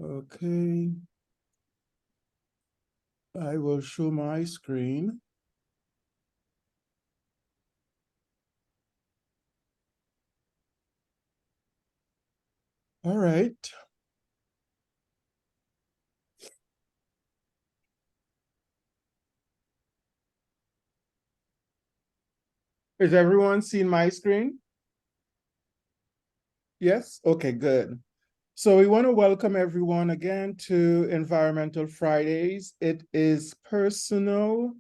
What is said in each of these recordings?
Okay. I will show my screen. All right. Is everyone seeing my screen? Yes? Okay, good. So we want to welcome everyone again to Environmental Fridays. It is personal.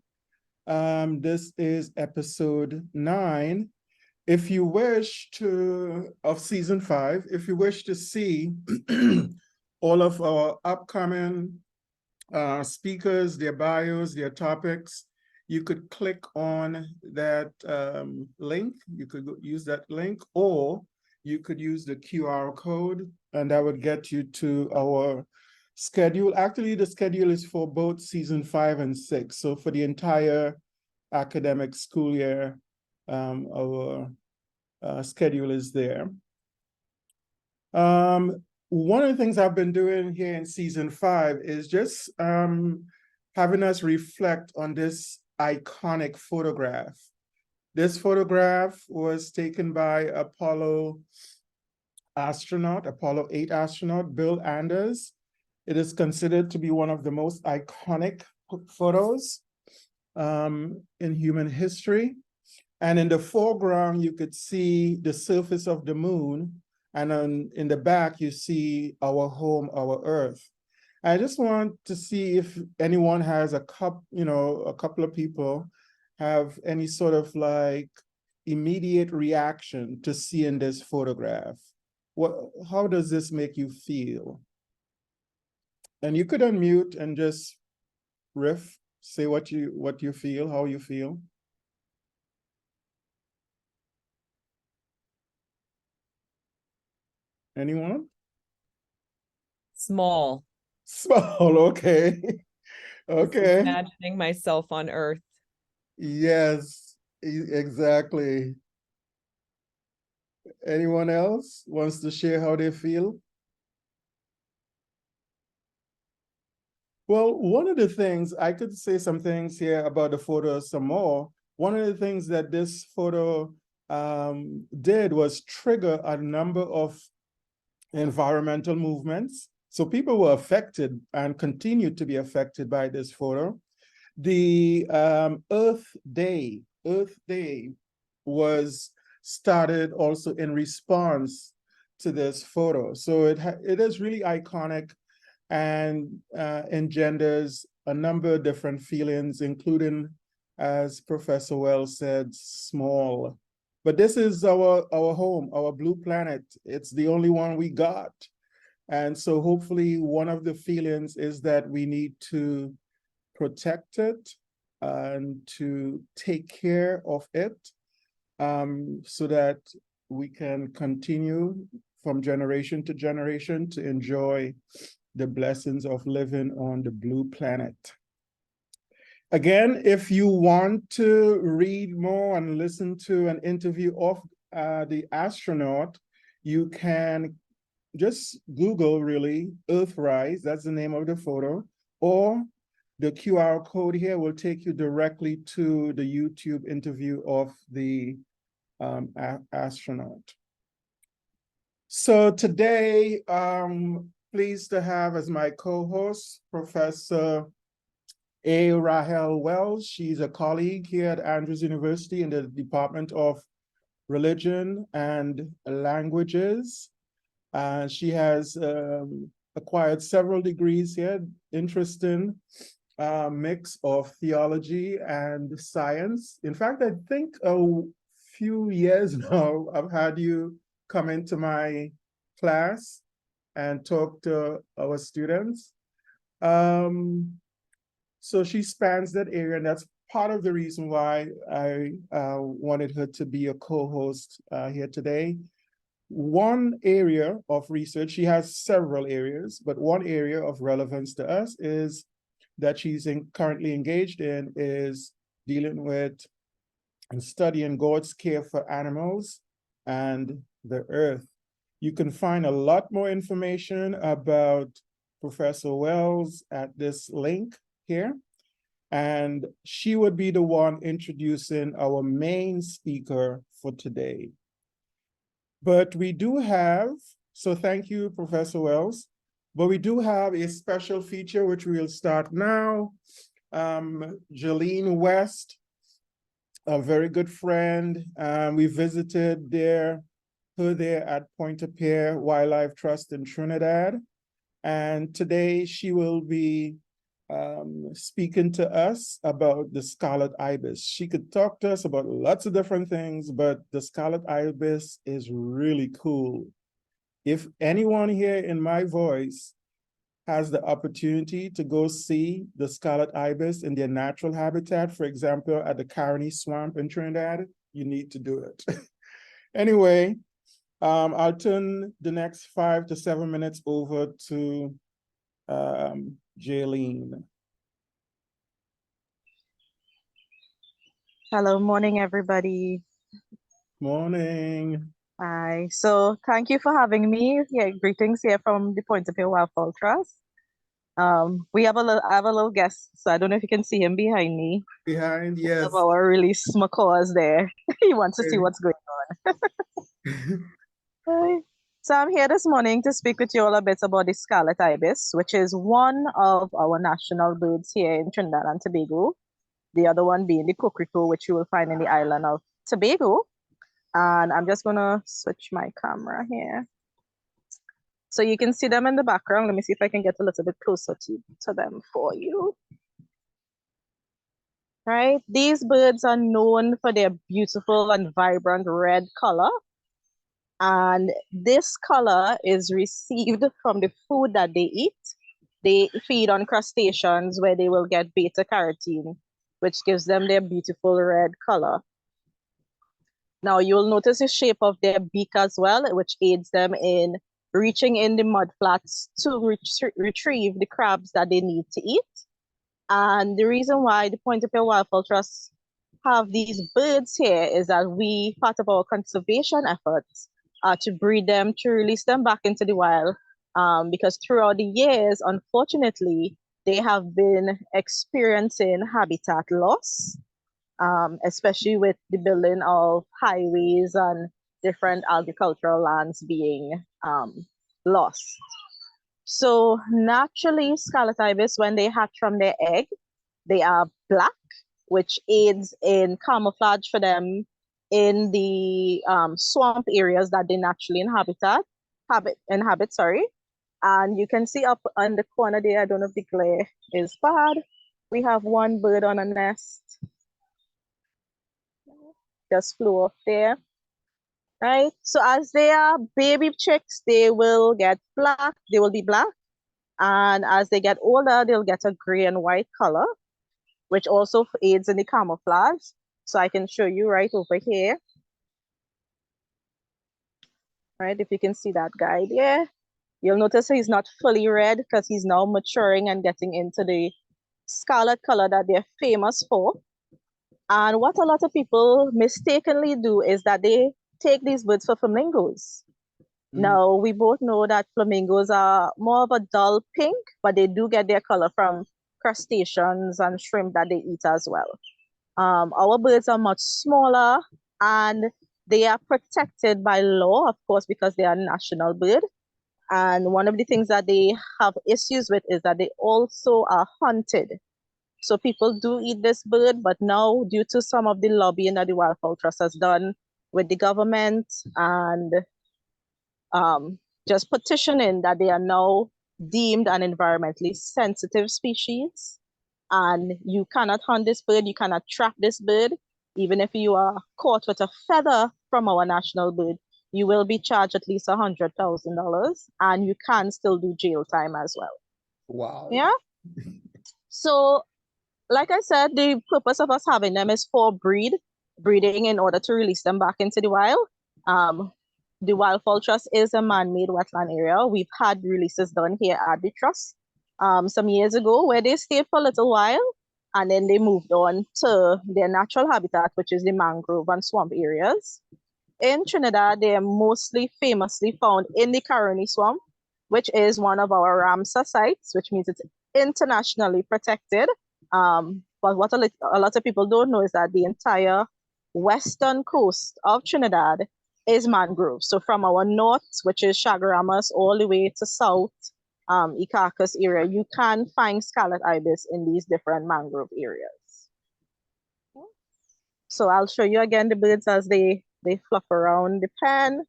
This is episode 9. If you wish to, of season 5, if you wish to see all of our upcoming speakers, their bios, their topics, you could click on that link. You could use that link, or you could use the QR code, and that would get you to our schedule. Actually, the schedule is for both season 5 and 6. So for the entire academic school year, our schedule is there. One of the things I've been doing here in season 5 is just having us reflect on this iconic photograph. This photograph was taken by Apollo 8 astronaut, Bill Anders. It is considered to be one of the most iconic photos in human history. And in the foreground, you could see the surface of the moon. And in the back, you see our home, our Earth. I just want to see if anyone has a couple of people have any sort of like immediate reaction to seeing this photograph. How does this make you feel? And you could unmute and just riff, say what you feel, how you feel. Anyone? Small. Small, okay. Okay. Imagining myself on Earth. Yes, exactly. Anyone else wants to share how they feel? Well, one of the things, I could say some things here about the photo some more. One of the things that this photo did was trigger a number of environmental movements. So people were affected and continue to be affected by this photo. The Earth Day was started also in response to this photo. So it is really iconic and engenders a number of different feelings, including, as Professor Wells said, small. But this is our home, our blue planet. It's the only one we got. And so hopefully one of the feelings is that we need to protect it and to take care of it so that we can continue from generation to generation to enjoy the blessings of living on the blue planet. Again, if you want to read more and listen to an interview of the astronaut, you can just Google really Earthrise, that's the name of the photo, or the QR code here will take you directly to the YouTube interview of the astronaut. So today, pleased to have as my co-host, Professor A. Rahel Wells. She's a colleague here at Andrews University in the Department of Religion and Languages. She has acquired several degrees here, interesting mix of theology and science. In fact, I think a few years now, I've had you come into my class and talk to our students. So she spans that area, and that's part of the reason why I wanted her to be a co-host here today. One area of research, she has several areas, but one area of relevance to us is that she's currently engaged in is dealing with and studying God's care for animals and the earth. You can find a lot more information about Professor Wells at this link here. And she would be the one introducing our main speaker for today. But we do have, so thank you, Professor Wells, but we do have a special feature which we'll start now. Jolene West, a very good friend. We visited her there at Pointe-a-Pierre Wildlife Trust in Trinidad. And today she will be speaking to us about the scarlet ibis. She could talk to us about lots of different things, but the scarlet ibis is really cool. If anyone here in my voice has the opportunity to go see the scarlet ibis in their natural habitat, for example, at the Carroll Swamp in Trinidad, you need to do it. Anyway, I'll turn the next 5 to 7 minutes over to Jaylene. Hello, morning, everybody. Morning. Hi. So thank you for having me. Yeah, greetings here from the Pointe-a-Pierre Wildfowl Trust. I have a little guest, so I don't know if you can see him behind me. Behind, yes. Of our release macaws there. He wants to see what's going on. Hi. So I'm here this morning to speak with you all a bit about the scarlet ibis, which is one of our national birds here in Trinidad and Tobago. The other one being the coquelicot, which you will find in the island of Tobago. And I'm just gonna switch my camera here. So you can see them in the background. Let me see if I can get a little bit closer to them for you. Right, these birds are known for their beautiful and vibrant red color. And this color is received from the food that they eat. They feed on crustaceans where they will get beta carotene, which gives them their beautiful red color. Now you'll notice the shape of their beak as well, which aids them in reaching in the mudflats to retrieve the crabs that they need to eat. And the reason why the Pointe-a-Pierre Wildfowl Trust have these birds here is that part of our conservation efforts are to breed them, to release them back into the wild, because throughout the years, unfortunately, they have been experiencing habitat loss. Especially with the building of highways and different agricultural lands being lost. So naturally, scarlet ibis, when they hatch from their egg, they are black, which aids in camouflage for them in the swamp areas that they naturally inhabit. And you can see up on the corner there, I don't know if the glare is bad. We have one bird on a nest. Just flew off there, right? So as they are baby chicks, they will get black, they will be black. And as they get older, they'll get a gray and white color, which also aids in the camouflage. So I can show you right over here. Right, if you can see that guy there. You'll notice he's not fully red because he's now maturing and getting into the scarlet color that they're famous for. And what a lot of people mistakenly do is that they take these birds for flamingos. Now, we both know that flamingos are more of a dull pink, but they do get their color from crustaceans and shrimp that they eat as well. Our birds are much smaller and they are protected by law, of course, because they are a national bird. And one of the things that they have issues with is that they also are hunted. So people do eat this bird, but now due to some of the lobbying that the Wildfowl Trust has done with the government and just petitioning that they are now deemed an environmentally sensitive species, and you cannot hunt this bird, you cannot trap this bird. Even if you are caught with a feather from our national bird, you will be charged at least $100,000, and you can still do jail time as well. Wow. Yeah. So like I said, the purpose of us having them is for breeding in order to release them back into the wild. The Wildfowl Trust is a man-made wetland area. We've had releases done here at the trust some years ago where they stayed for a little while and then they moved on to their natural habitat, which is the mangrove and swamp areas. In Trinidad, they are mostly famously found in the Carroll Swamp, which is one of our Ramsar sites, which means it's internationally protected. But what a lot of people don't know is that the entire western coast of Trinidad is mangrove. So from our north, which is Chaguaramas, all the way to south, Icacos area, you can find scarlet ibis in these different mangrove areas. So I'll show you again the birds as they fluff around the pen.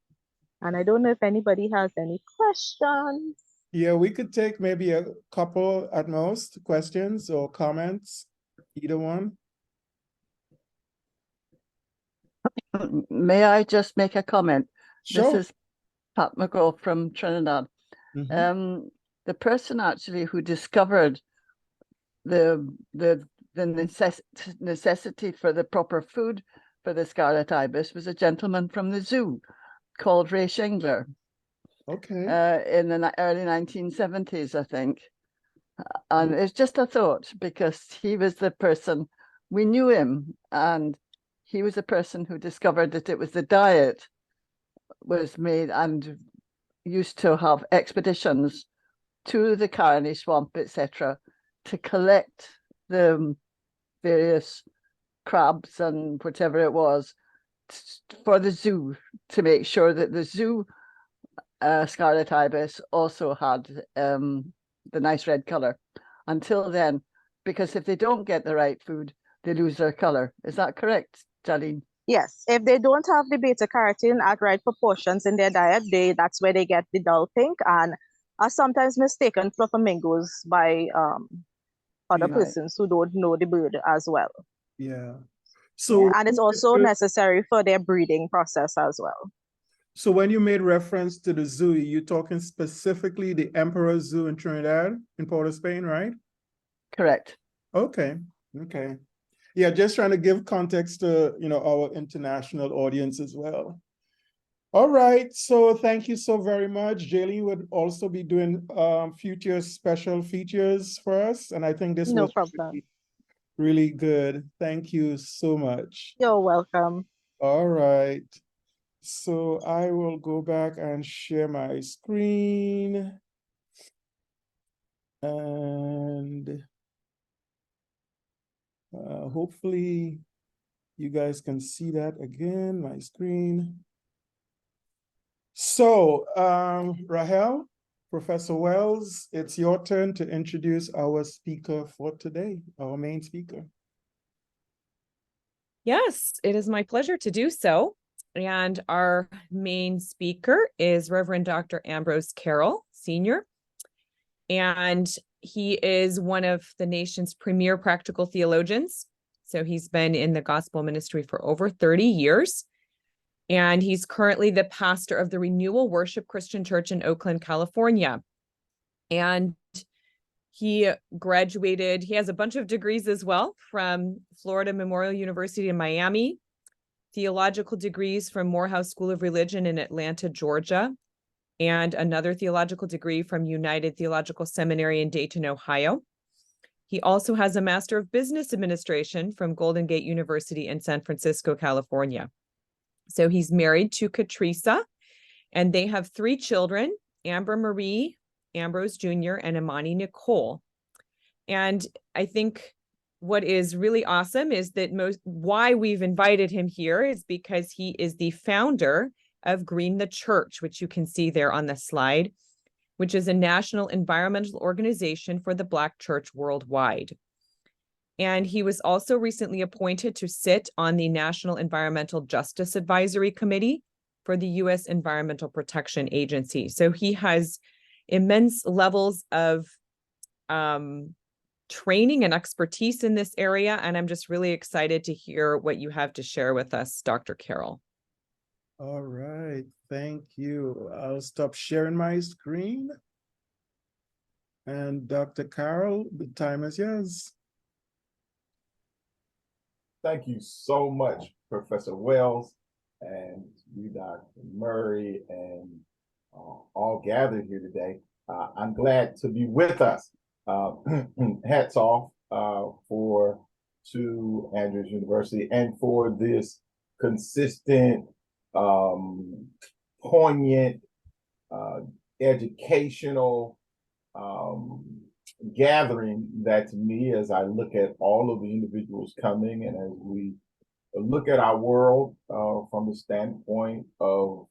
And I don't know if anybody has any questions. Yeah, we could take maybe a couple at most questions or comments, either one. May I just make a comment? This Sure. is Pat McGraw from Trinidad. Mhm. The person actually who discovered the necessity for the proper food for the scarlet ibis was a gentleman from the zoo called Ray Shingler Okay. in the early 1970s, I think. And it's just a thought, because he was the person, we knew him, and he was the person who discovered that it was the diet was made, and used to have expeditions to the Caroni swamp, etc., to collect the various crabs and whatever it was for the zoo, to make sure that the zoo scarlet ibis also had the nice red color. Until then, because if they don't get the right food, they lose their color. Is that correct, Jalene? Yes, if they don't have the beta carotene at right proportions in their diet, that's where they get the dull pink and are sometimes mistaken for flamingos by other Yeah. persons who don't know the bird as well. Yeah. Yeah, So and it's also necessary for their breeding process as well. So when you made reference to the zoo, you're talking specifically the Emperor Zoo in Trinidad, in Port of Spain, right? Correct. Okay. Okay. Yeah, just trying to give context to, our international audience as well. All right. So thank you so very much. Jaylene would also be doing future special features for us. And I think this No was problem. really good. Thank you so much. You're welcome. All right. So I will go back and share my screen. And hopefully you guys can see that again, my screen. So Rahel, Professor Wells, it's your turn to introduce our speaker for today, our main speaker. Yes, it is my pleasure to do so. And our main speaker is Reverend Dr. Ambrose Carroll, Sr. And he is one of the nation's premier practical theologians. So he's been in the gospel ministry for over 30 years. And he's currently the pastor of the Renewal Worship Christian Church in Oakland, California. And he graduated, he has a bunch of degrees as well from Florida Memorial University in Miami, theological degrees from Morehouse School of Religion in Atlanta, Georgia, and another theological degree from United Theological Seminary in Dayton, Ohio. He also has a Master of Business Administration from Golden Gate University in San Francisco, California. So he's married to Katrisa, and they have 3 children, Amber Marie, Ambrose Jr., and Imani Nicole. And I think what is really awesome is that why we've invited him here is because he is the founder of Green the Church, which you can see there on the slide, which is a national environmental organization for the Black church worldwide. And he was also recently appointed to sit on the National Environmental Justice Advisory Committee for the U.S. Environmental Protection Agency. So he has immense levels of training and expertise in this area. And I'm just really excited to hear what you have to share with us, Dr. Carroll. All right. Thank you. I'll stop sharing my screen. And Dr. Carroll, the time is yours. Thank you so much, Professor Wells, and you, Dr. Murray, and all gathered here today. I'm glad to be with us. Hats off to Andrews University and for this consistent, poignant, educational gathering that to me, as I look at all of the individuals coming and as we look at our world from the standpoint of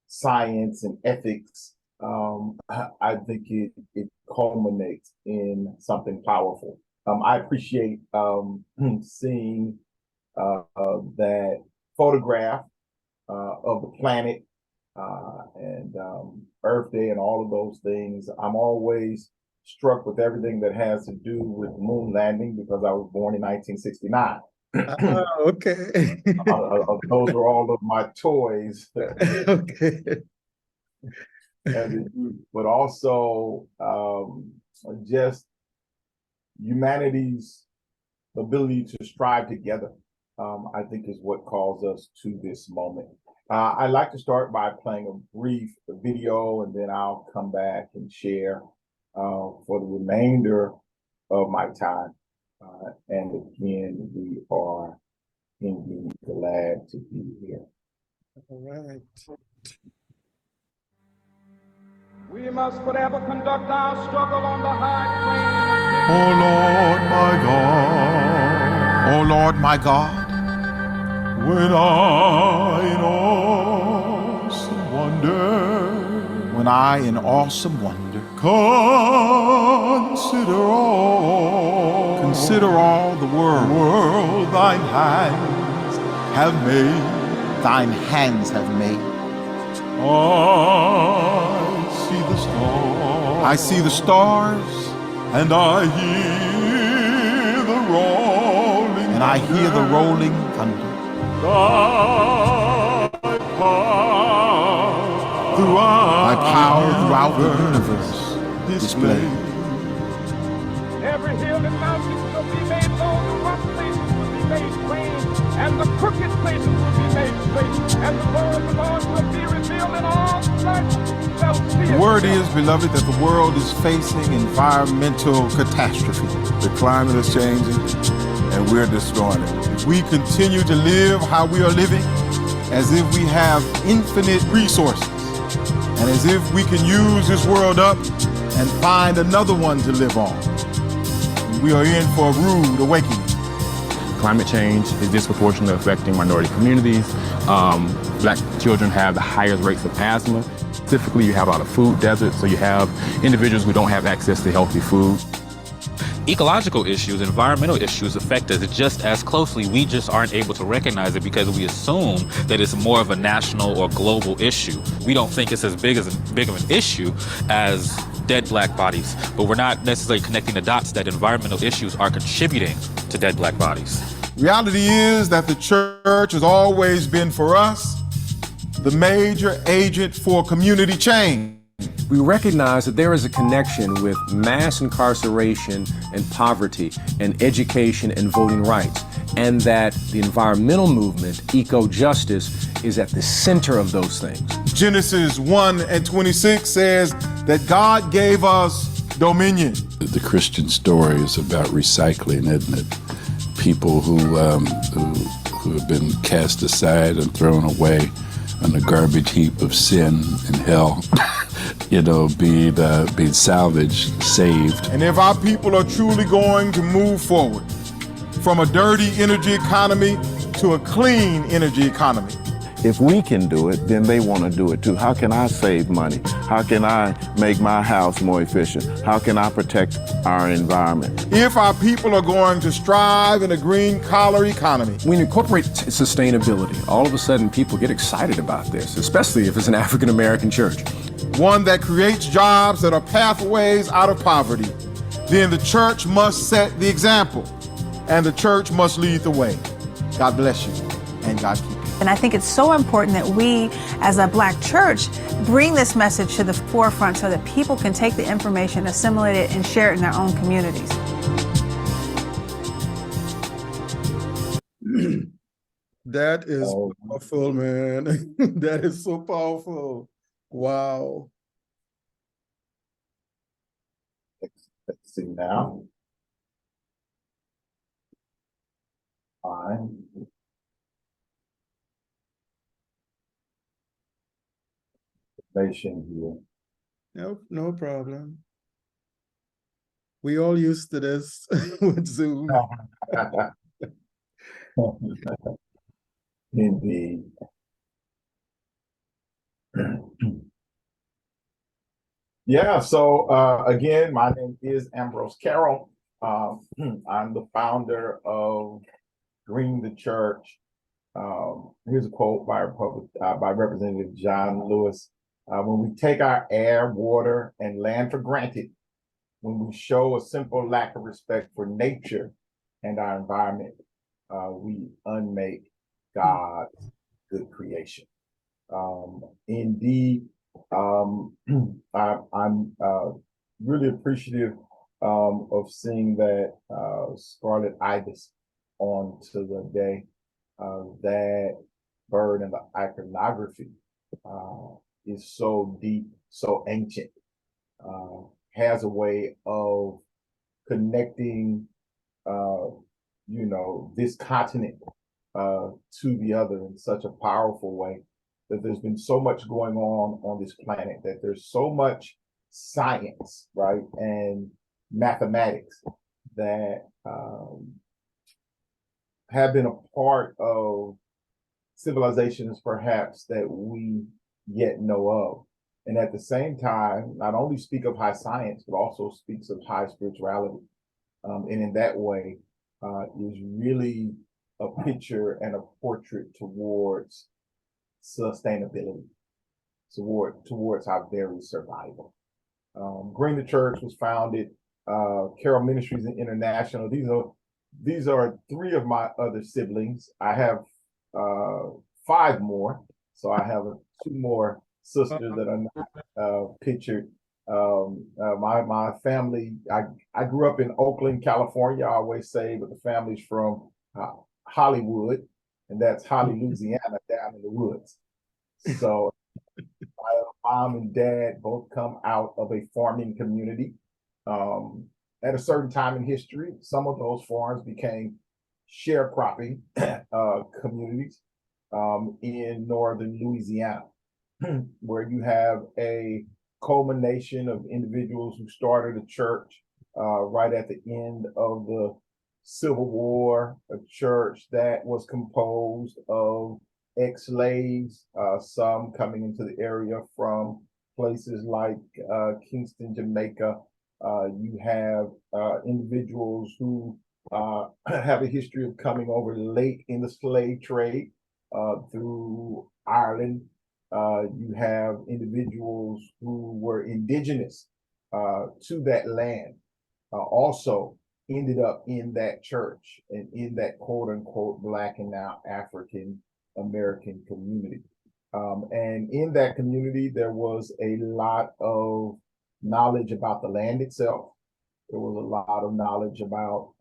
science and ethics, I think it culminates in something powerful. I appreciate seeing that photograph of the planet and Earth Day and all of those things. I'm always struck with everything that has to do with moon landing because I was born in 1969. Okay. Those are all of my toys. Okay. But also just humanity's ability to strive together, I think is what calls us to this moment. I'd like to start by playing a brief video and then I'll come back and share for the remainder of my time. And again, we are indeed glad to be here. All right. We must forever conduct our struggle on the high plane. O Lord my God, when I in awesome wonder consider all the world thine hands have made. I see the stars, and I hear the rolling thunder. Thy power throughout the universe displayed. Every hill and mountain will be made low, the rough places will be made plain, and the crooked places will be made straight, and the glory of the Lord will be revealed in all flesh. The word is, beloved, that the world is facing environmental catastrophe. The climate is changing, and we're destroying it. If we continue to live how we are living, as if we have infinite resources, and as if we can use this world up and find another one to live on, we are in for a rude awakening. Climate change is disproportionately affecting minority communities. Black children have the highest rates of asthma. Specifically, you have a lot of food deserts, so you have individuals who don't have access to healthy food. Ecological issues, environmental issues affect us just as closely. We just aren't able to recognize it because we assume that it's more of a national or global issue. We don't think it's as big of an issue as dead black bodies, but we're not necessarily connecting the dots that environmental issues are contributing to dead black bodies. Reality is that the church has always been for us the major agent for community change. We recognize that there is a connection with mass incarceration and poverty and education and voting rights, and that the environmental movement, eco-justice, is at the center of those things. Genesis 1:26 says that God gave us dominion. The Christian story is about recycling, isn't it? People who have been cast aside and thrown away on the garbage heap of sin and hell, being salvaged, saved. And if our people are truly going to move forward from a dirty energy economy to a clean energy economy, if we can do it, then they want to do it too. How can I save money? How can I make my house more efficient? How can I protect our environment? if our people are going to strive in a green collar economy. When you incorporate sustainability, all of a sudden people get excited about this, especially if it's an African American church. One that creates jobs that are pathways out of poverty, then the church must set the example and the church must lead the way. God bless you and God keep you. And I think it's so important that we, as a Black church, bring this message to the forefront so that people can take the information, assimilate it, and share it in their own communities. That is powerful, man. That is so powerful. Wow. Let's see now. Fine. Here. Nope, no problem. We all used to this with Zoom. Indeed. Yeah, so again, my name is Ambrose Carroll. I'm the founder of Green the Church. Here's a quote by Representative John Lewis. When we take our air, water, and land for granted, when we show a simple lack of respect for nature and our environment, we unmake God's good creation. Indeed, I'm really appreciative of seeing that scarlet ibis on to the day. That bird and the iconography is so deep, so ancient, has a way of connecting, this continent to the other in such a powerful way, that there's been so much going on this planet, that there's so much science, right, and mathematics that have been a part of civilizations perhaps that we yet know of. And at the same time, not only speak of high science, but also speaks of high spirituality. And in that way, is really a picture and a portrait towards sustainability, towards our very survival. Green the Church was founded, Carroll Ministries International. These are three of my other siblings. I have 5 more, so I have 2 more sisters that are not pictured. My family, I grew up in Oakland, California. I always say, but the family's from Hollywood, and that's Holly, Louisiana, down in the woods. So my mom and dad both come out of a farming community. At a certain time in history, some of those farms became sharecropping communities in northern Louisiana, where you have a culmination of individuals who started a church right at the end of the Civil War, a church that was composed of ex-slaves, some coming into the area from places like Kingston, Jamaica. You have individuals who have a history of coming over late in the slave trade through Ireland. You have individuals who were indigenous to that land, also ended up in that church and in that quote unquote Black and now African American community. And in that community, there was a lot of knowledge about the land itself. There was a lot of knowledge about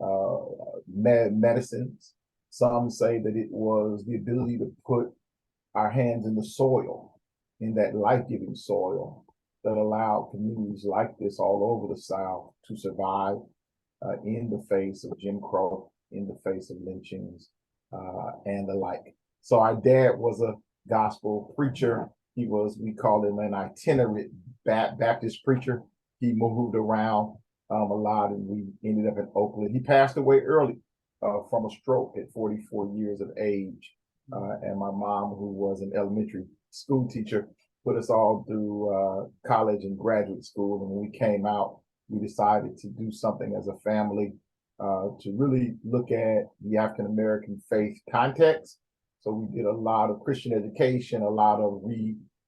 medicines. Some say that it was the ability to put our hands in the soil, in that life-giving soil, that allowed communities like this all over the South to survive in the face of Jim Crow, in the face of lynchings, and the like. So our dad was a gospel preacher. He was, we call him an itinerant Baptist preacher. He moved around a lot, and we ended up in Oakland. He passed away early from a stroke at 44 years of age. And my mom, who was an elementary school teacher, put us all through college and graduate school. And when we came out, we decided to do something as a family to really look at the African American faith context. So we did a lot of Christian education, a lot of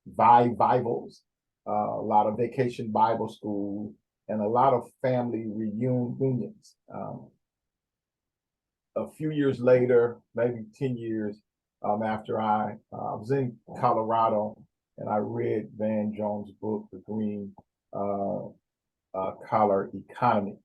revivals, a lot of vacation Bible school, and a lot of family reunions. A few years later, maybe 10 years after I was in Colorado, and I read Van Jones' book, The Green Collar Economy.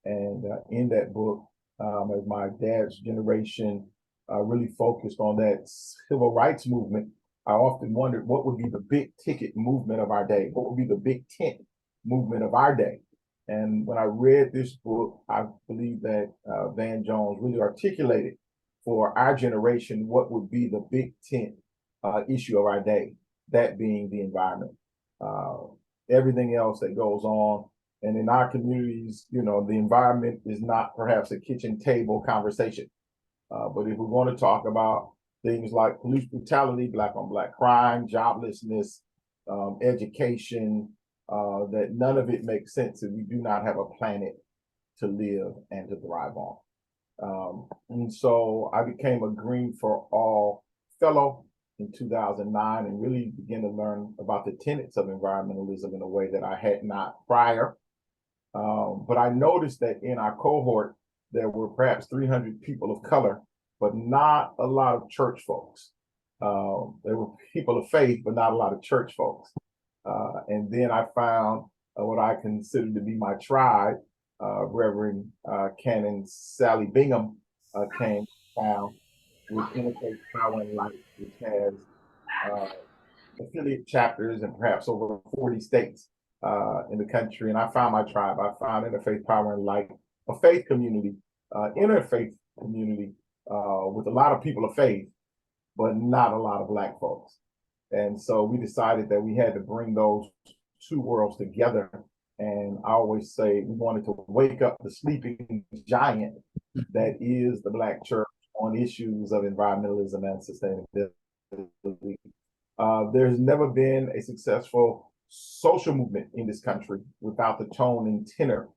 And in that book, as my dad's generation really focused on that civil rights movement, I often wondered what would be the big ticket movement of our day? What would be the big tent movement of our day? And when I read this book, I believe that Van Jones really articulated for our generation what would be the big tent issue of our day, that being the environment. everything else that goes on. And in our communities, you know, the environment is not perhaps a kitchen table conversation. But if we want to talk about things like police brutality, Black on Black crime, joblessness, education, that none of it makes sense if we do not have a planet to live and to thrive on. And so I became a Green for All fellow in 2009 and really began to learn about the tenets of environmentalism in a way that I had not prior. But I noticed that in our cohort, there were perhaps 300 people of color, but not a lot of church folks. There were people of faith, but not a lot of church folks. And then I found what I consider to be my tribe. Reverend Canon Sally Bingham came down with Interfaith Power and Light, which has affiliate chapters in perhaps over 40 states in the country. And I found my tribe. I found Interfaith Power and Light, a faith community, interfaith community with a lot of people of faith, but not a lot of Black folks. And so we decided that we had to bring those two worlds together. And I always say we wanted to wake up the sleeping giant that is the Black church on issues of environmentalism and sustainability. There's never been a successful social movement in this country without the tone and tenor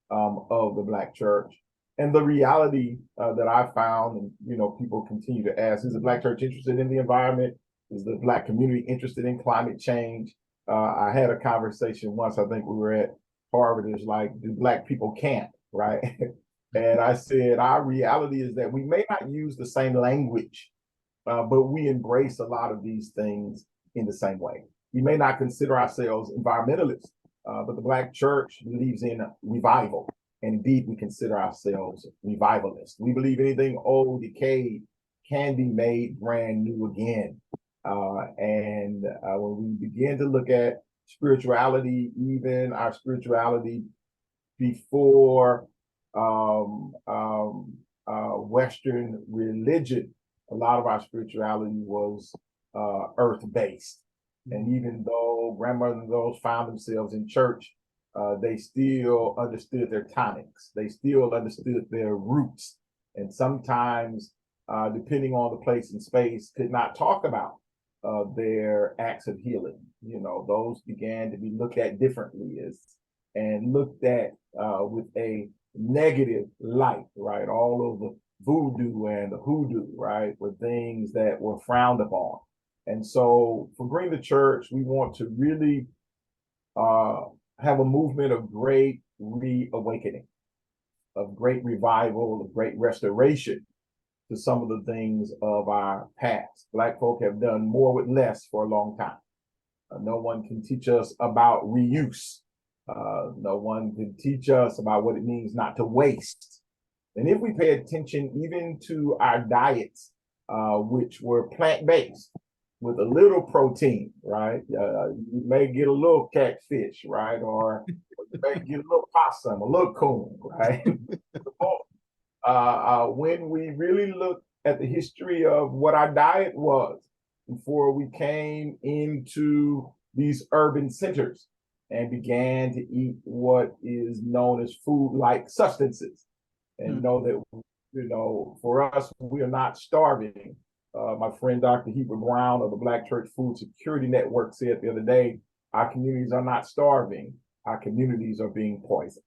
of the Black church. And the reality that I found, and you know, people continue to ask, is the Black church interested in the environment? Is the Black community interested in climate change? I had a conversation once, I think we were at Harvard, it's like, do Black people camp, right? And I said, our reality is that we may not use the same language, but we embrace a lot of these things in the same way. We may not consider ourselves environmentalists, but the Black church believes in revival. And indeed, we consider ourselves revivalists. We believe anything old, decayed, can be made brand new again. And when we begin to look at spirituality, even our spirituality before Western religion, a lot of our spirituality was earth-based. And even though grandmothers and those found themselves in church, they still understood their tonics. They still understood their roots. And sometimes, depending on the place and space, could not talk about their acts of healing. You know, those began to be looked at differently and looked at with a negative light, right? All of the voodoo and the hoodoo, right, were things that were frowned upon. And so for Green the Church, we want to really have a movement of great reawakening, of great revival, of great restoration to some of the things of our past. Black folk have done more with less for a long time. No one can teach us about reuse. No one can teach us about what it means not to waste. And if we pay attention even to our diets, which were plant-based with a little protein, right? You may get a little catfish, right? Or you may get a little possum, a little coon, right? When we really look at the history of what our diet was before we came into these urban centers and began to eat what is known as food-like substances, and know that, you know, for us, we are not starving. My friend, Dr. Heber Brown of the Black Church Food Security Network said the other day, our communities are not starving, our communities are being poisoned.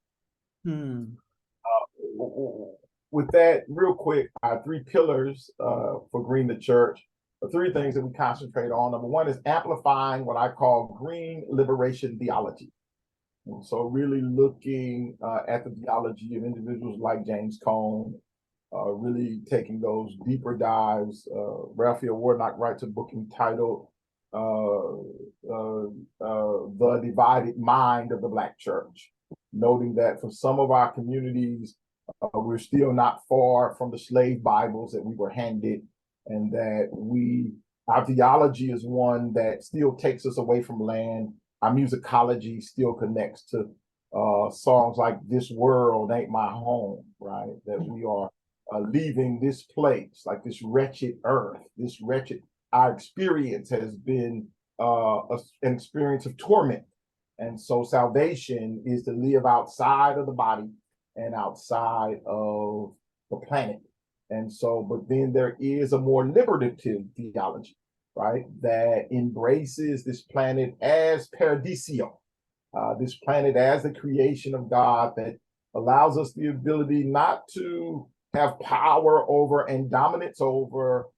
With that, real quick, our three pillars for Green the Church are three things that we concentrate on. Number one is amplifying what I call green liberation theology. And so really looking at the theology of individuals like James Cone, really taking those deeper dives. Raphael Warnock writes a book entitled The Divided Mind of the Black Church, noting that for some of our communities, we're still not far from the slave Bibles that we were handed, and that our theology is one that still takes us away from land. Our musicology still connects to songs like This World Ain't My Home, right? That we are leaving this place, like this wretched earth, our experience has been an experience of torment. And so salvation is to live outside of the body and outside of the planet. And so, but then there is a more liberative theology, right, that embraces this planet as paradisio, this planet as the creation of God, that allows us the ability not to have power over and dominance over,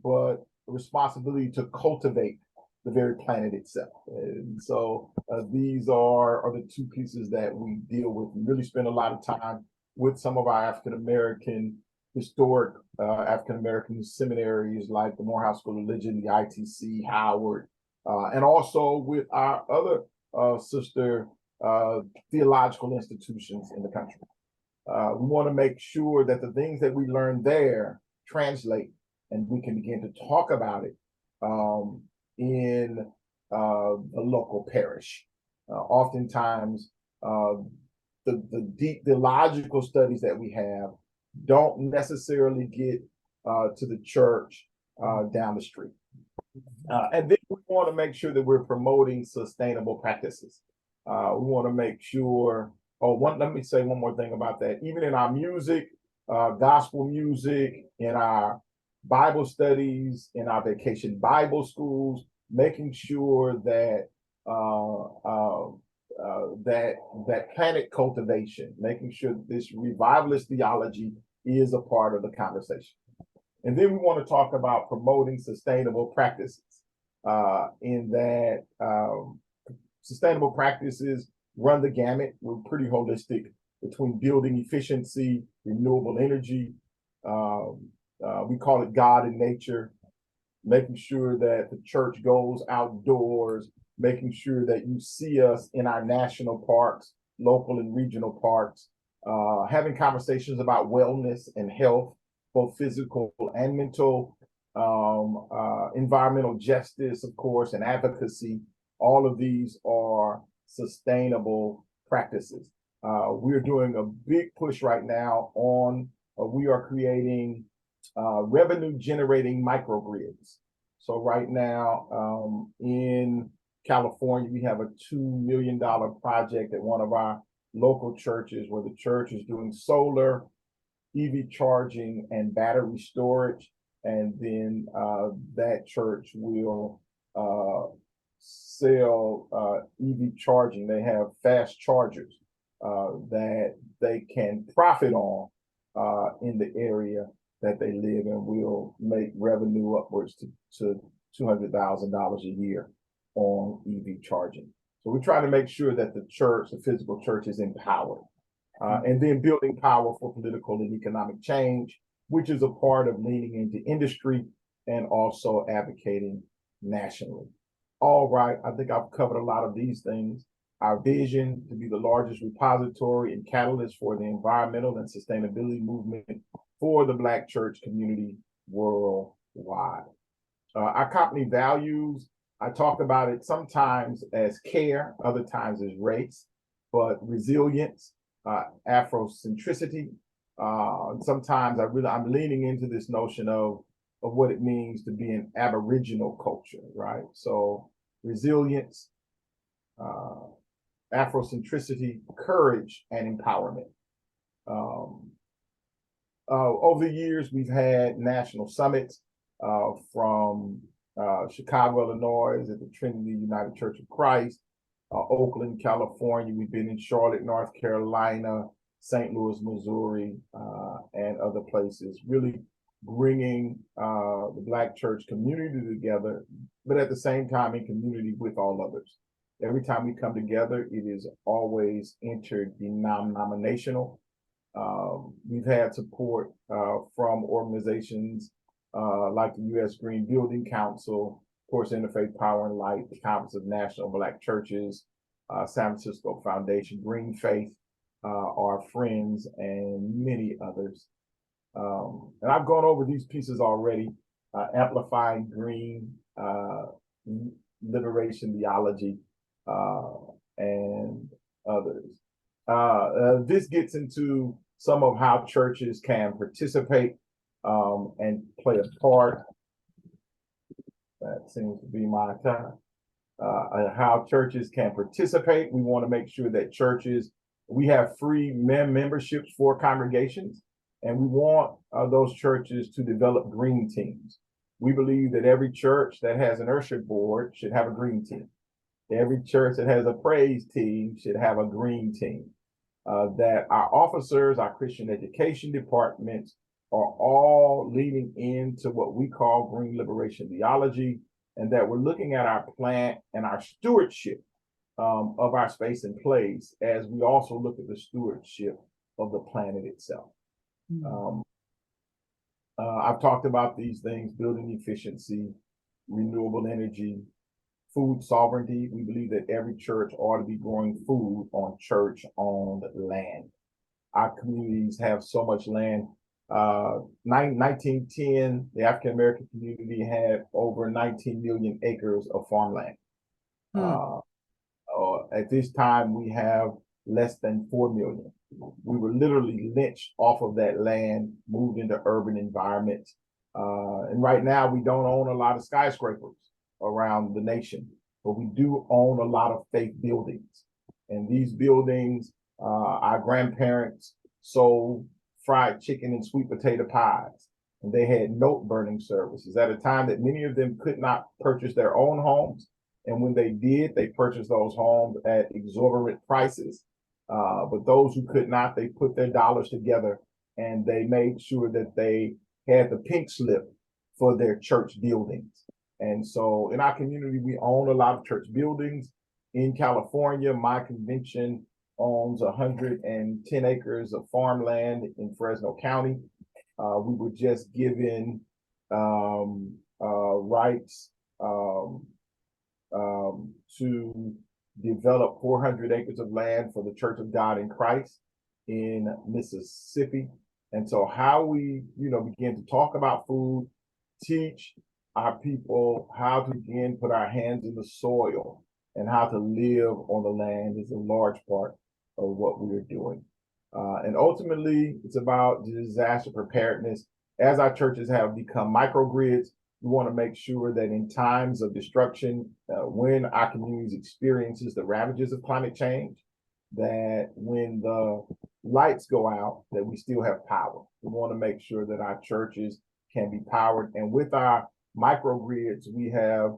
but responsibility to cultivate the very planet itself. And so these are the two pieces that we deal with. We really spend a lot of time with some of our African-American historic African-American seminaries like the Morehouse School of Religion, the ITC, Howard, and also with our other sister theological institutions in the country. We want to make sure that the things that we learn there translate and we can begin to talk about it in the local parish. Oftentimes, the deep theological studies that we have don't necessarily get to the church down the street. And then we want to make sure that we're promoting sustainable practices. We want to make sure, let me say one more thing about that. Even in our music, gospel music, in our Bible studies, in our vacation Bible schools, making sure that that planet cultivation, making sure this revivalist theology is a part of the conversation. And then we want to talk about promoting sustainable practices, in that sustainable practices run the gamut. We're pretty holistic between building efficiency, renewable energy. We call it God in nature, making sure that the church goes outdoors, making sure that you see us in our national parks, local and regional parks, having conversations about wellness and health, both physical and mental, environmental justice, of course, and advocacy. All of these are sustainable practices. We're doing a big push right now on, we are creating revenue generating microgrids. So right now in California, we have a $2 million project at one of our local churches where the church is doing solar, EV charging, and battery storage. And then that church will sell EV charging. They have fast chargers that they can profit on in the area that they live in. Will make revenue upwards to $200,000 a year on EV charging. So we try to make sure that the church, the physical church, is empowered. And then building power for political and economic change, which is a part of leaning into industry and also advocating nationally. All right, I think I've covered a lot of these things. Our vision to be the largest repository and catalyst for the environmental and sustainability movement for the Black church community worldwide. Our company values, I talk about it sometimes as care, other times as race, but resilience, Afrocentricity. Sometimes I'm leaning into this notion of what it means to be an Aboriginal culture, right? So resilience, Afrocentricity, courage, and empowerment. Over the years, we've had national summits from Chicago, Illinois, at the Trinity United Church of Christ, Oakland, California. We've been in Charlotte, North Carolina, St. Louis, Missouri, and other places, really bringing the Black church community together, but at the same time in community with all others. Every time we come together, it is always interdenominational. We've had support from organizations like the U.S. Green Building Council, of course, Interfaith Power and Light, the Conference of National Black Churches, San Francisco Foundation, Green Faith, our friends, and many others. And I've gone over these pieces already, amplifying green, liberation theology, and others. This gets into some of how churches can participate and play a part. That seems to be my time. how churches can participate. We want to make sure that we have free memberships for congregations, and we want those churches to develop green teams. We believe that every church that has an usher board should have a green team. Every church that has a praise team should have a green team. That our officers, our Christian education departments are all leading into what we call green liberation theology, and that we're looking at our plant and our stewardship of our space and place as we also look at the stewardship of the planet itself. I've talked about these things: building efficiency, renewable energy, food sovereignty. We believe that every church ought to be growing food on church-owned land. Our communities have so much land. 1910, the African American community had over 19 million acres of farmland. At this time, we have less than 4 million. We were literally lynched off of that land, moved into urban environments. And right now, we don't own a lot of skyscrapers around the nation, but we do own a lot of faith buildings. And these buildings, our grandparents sold fried chicken and sweet potato pies, and they had note burning services at a time that many of them could not purchase their own homes. And when they did, they purchased those homes at exorbitant prices. But those who could not, they put their dollars together and they made sure that they had the pink slip for their church buildings. And so in our community, we own a lot of church buildings. In California, my convention owns 110 acres of farmland in Fresno County. We were just given rights to develop 400 acres of land for the Church of God in Christ in Mississippi. And so how we, begin to talk about food, teach our people how to again put our hands in the soil and how to live on the land is a large part of what we are doing. And ultimately, it's about disaster preparedness. As our churches have become microgrids, we want to make sure that in times of destruction, when our communities experiences the ravages of climate change, that when the lights go out, that we still have power. We want to make sure that our churches can be powered. And with our microgrids, we have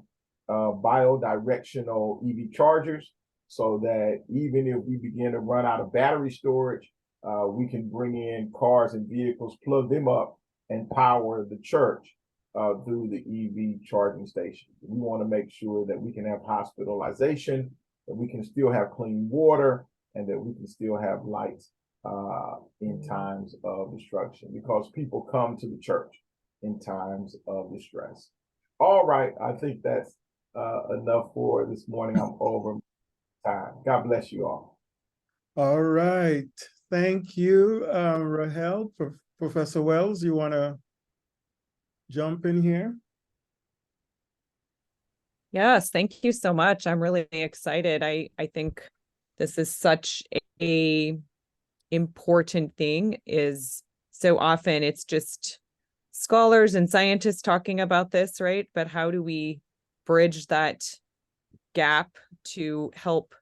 bi-directional EV chargers, so that even if we begin to run out of battery storage, we can bring in cars and vehicles, plug them up, and power the church through the EV charging station. We want to make sure that we can have hospitalization, that we can still have clean water, and that we can still have lights in times of destruction, because people come to the church in times of distress. All right, I think that's enough for this morning. I'm over time. God bless you all. All right. Thank you, Rahel. Professor Wells, you want to jump in here? Yes, thank you so much. I'm really excited. I think this is such a important thing. Is so often it's just scholars and scientists talking about this, right? But how do we bridge that gap to help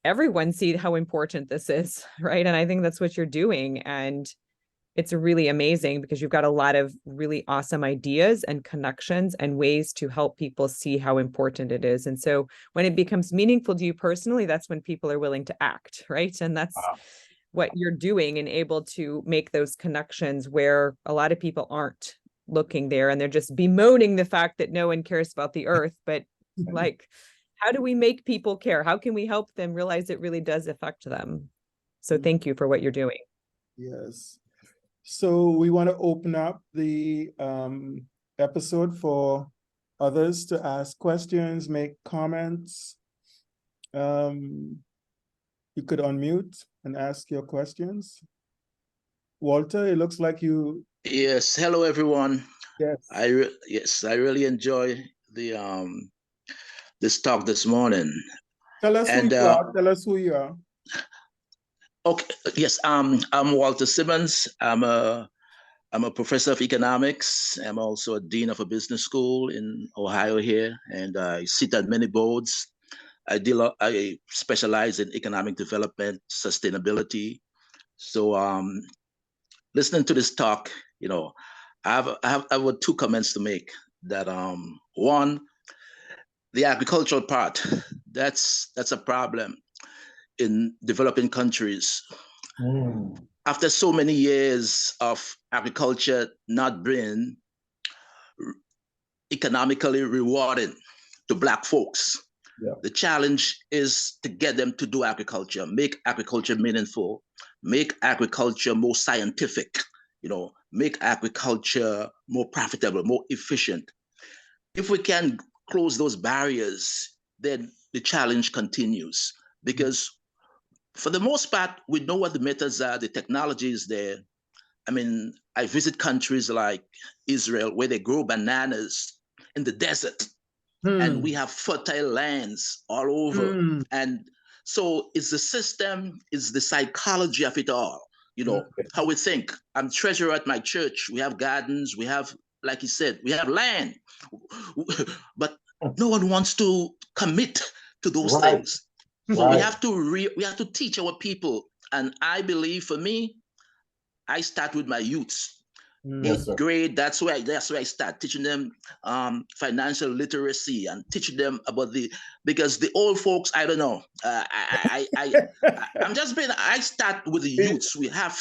everyone see how important this is, right? And I think that's what you're doing. And it's really amazing because you've got a lot of really awesome ideas and connections and ways to help people see how important it is. And so when it becomes meaningful to you personally, that's when people are willing to act, right? And that's what you're doing, and able to make those connections where a lot of people aren't looking there, and they're just bemoaning the fact that no one cares about the earth. But like, how do we make people care? How can we help them realize it really does affect them? So thank you for what you're doing. Yes. So we want to open up the episode for others to ask questions, make comments. You could unmute and ask your questions. Walter, it looks like you. Yes. Hello, everyone. Yes. I really enjoy the this talk this morning. Tell us who you are. Tell us who you are. Okay. Yes. I'm Walter Simmons. I'm a I'm a professor of economics. I'm also a dean of a business school in Ohio here, and I sit at many boards. I specialize in economic development, sustainability. So listening to this talk, I have two comments to make. That one, the agricultural part, that's a problem in developing countries. After so many years of agriculture not being economically rewarding to Black folks, the challenge is to get them to do agriculture, make agriculture meaningful, make agriculture more scientific, make agriculture more profitable, more efficient. If we can close those barriers, then the challenge continues, because for the most part, we know what the methods are, the technology is there. I mean, I visit countries like Israel where they grow bananas in the desert, and we have fertile lands all over. And so it's the system, it's the psychology of it all, how we think. I'm treasurer at my church. We have gardens, we have, like you said, we have land, but no one wants to commit to those things. So we have to teach our people. And I believe, for me, I start with my youths. Eighth grade, that's where I start teaching them financial literacy and teaching them about because the old folks, I don't know. I'm just being. I start with the youths. We have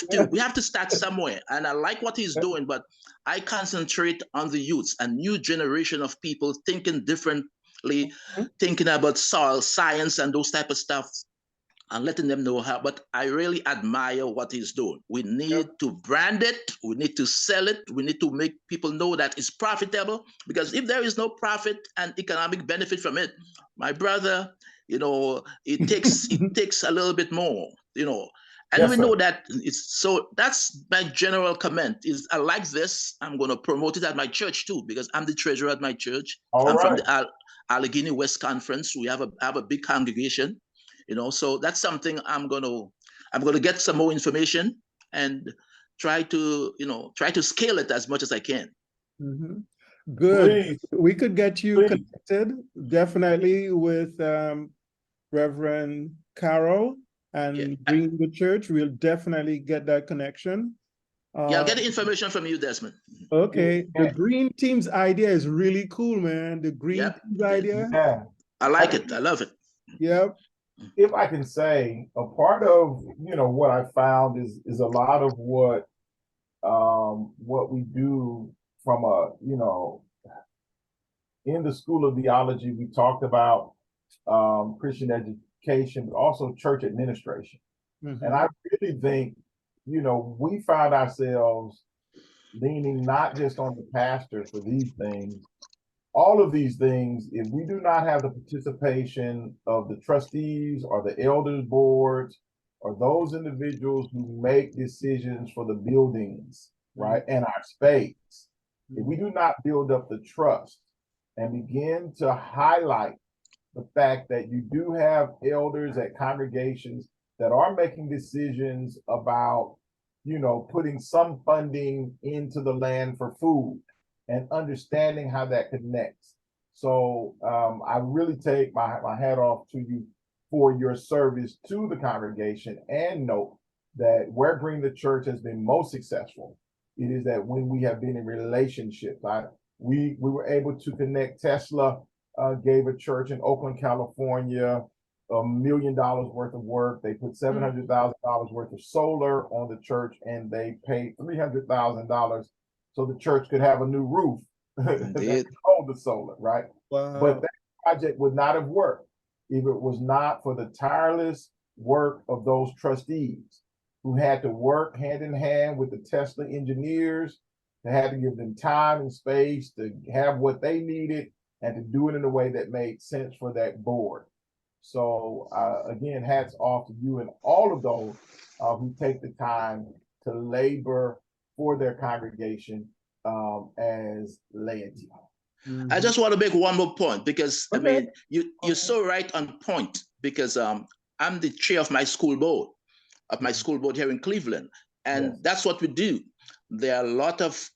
to start somewhere, and I like what he's doing, but I concentrate on the youths, a new generation of people thinking differently, thinking about soil science and those type of stuff, and letting them know how. But I really admire what he's doing. We need to brand it. We need to sell it. We need to make people know that it's profitable, because if there is no profit and economic benefit from it, my brother, it takes a little bit more, and we know that it's so. That's my general comment. Is I like this. I'm going to promote it at my church too, because I'm the treasurer at my church. I'm from the Allegheny West Conference. We have a big congregation. So that's something I'm gonna get some more information and try to scale it as much as I can. Good. Please. We could get you connected definitely with Reverend Carroll and bring the church. We'll definitely get that connection. I'll get the information from you, Desmond. Okay. The green team's idea is really cool, man. The green team's idea. Yeah. I like it. I love it. Yep. If I can say, a part of what I found is a lot of what we do from in the School of Theology. We talked about Christian education, but also church administration. And I really think we found ourselves leaning not just on the pastor for these things. All of these things, if we do not have the participation of the trustees or the elders boards or those individuals who make decisions for the buildings, right, and our space, if we do not build up the trust and begin to highlight the fact that you do have elders at congregations that are making decisions about, putting some funding into the land for food, and understanding how that connects. So I really take my hat off to you for your service to the congregation, and note that where Green the Church has been most successful, it is that when we have been in relationships. We were able to connect. Tesla gave a church in Oakland, California, $1 million worth of work. They put $700,000 worth of solar on the church, and they paid $300,000 so the church could have a new roof that hold the solar, right? Wow. But that project would not have worked if it was not for the tireless work of those trustees who had to work hand in hand with the Tesla engineers. They had to give them time and space to have what they needed and to do it in a way that made sense for that board. So again, hats off to you and all of those who take the time to labor for their congregation as laity. I just want to make one more point, because I mean, you're so right on point, because I'm the chair of my school board here in Cleveland, and that's what we do. There are a lot of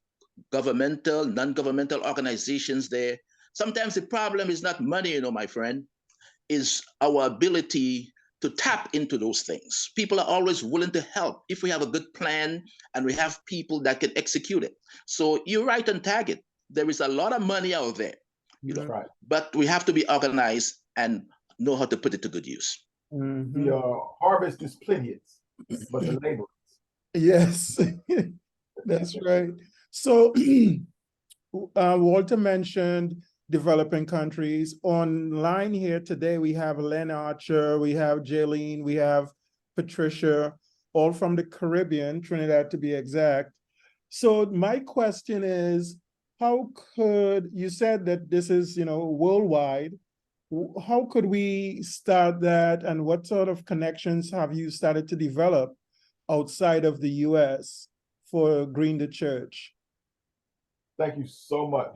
governmental, non-governmental organizations there. Sometimes the problem is not money, you know, my friend, is our ability to tap into those things. People are always willing to help if we have a good plan and we have people that can execute it. So you're right on target. There is a lot of money out there, you know, right. but we have to be organized and know how to put it to good use. The harvest is plenteous, but the labor. Yes, that's right. So Walter mentioned developing countries. Online here today, we have Len Archer, we have Jaylene, we have Patricia, all from the Caribbean, Trinidad to be exact. So my question is, how could, you said that this is, worldwide, how could we start that, and what sort of connections have you started to develop outside of the US for Green the Church? Thank you so much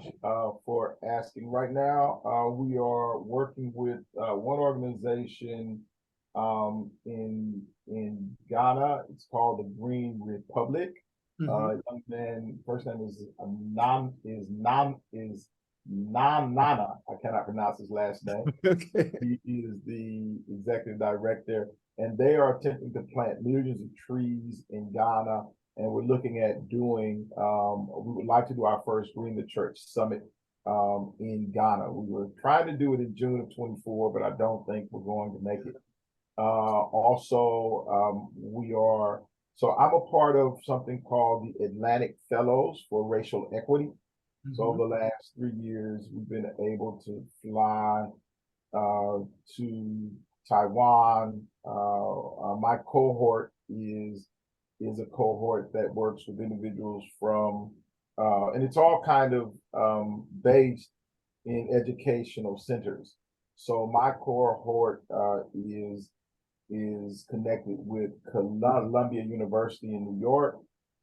for asking. Right now, we are working with one organization in Ghana. It's called the Green Republic. Young man, first name is Nana. I cannot pronounce his last name. Okay. He is the executive director, and they are attempting to plant millions of trees in Ghana. And we're looking at doing, we would like to do our first Green the Church Summit in Ghana. We were trying to do it in June of 24, but I don't think we're going to make it. So I'm a part of something called the Atlantic Fellows for Racial Equity. So over the last 3 years, we've been able to fly to Taiwan. My cohort is a cohort that works with individuals from, and it's all kind of based in educational centers. So my cohort is connected with Columbia University in New York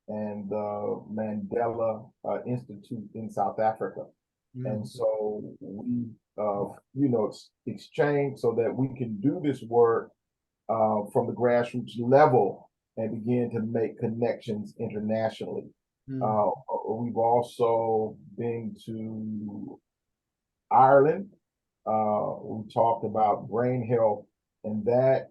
and the Mandela Institute in South Africa. And so we, exchange so that we can do this work from the grassroots level and begin to make connections internationally. We've also been to Ireland. We talked about brain health, and that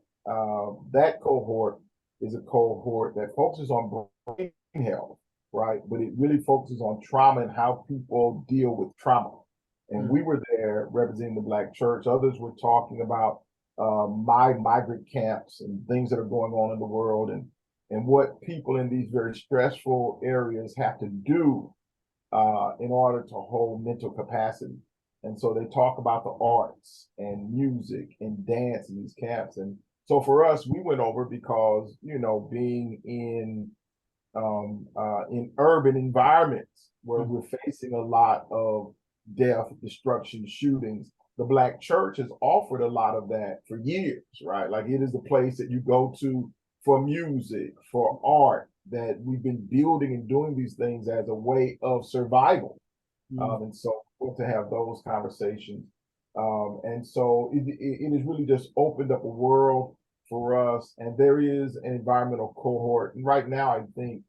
cohort is a cohort that focuses on brain health, right? But it really focuses on trauma and how people deal with trauma. And we were there representing the Black church. Others were talking about migrant camps and things that are going on in the world, and what people in these very stressful areas have to do in order to hold mental capacity. And so they talk about the arts and music and dance in these camps. And so for us, we went over because, being in urban environments where we're facing a lot of death, destruction, shootings, the Black church has offered a lot of that for years, right? Like it is the place that you go to for music, for art, that we've been building and doing these things as a way of survival. And so to have those conversations. And so it has really just opened up a world for us. And there is an environmental cohort. And right now, I think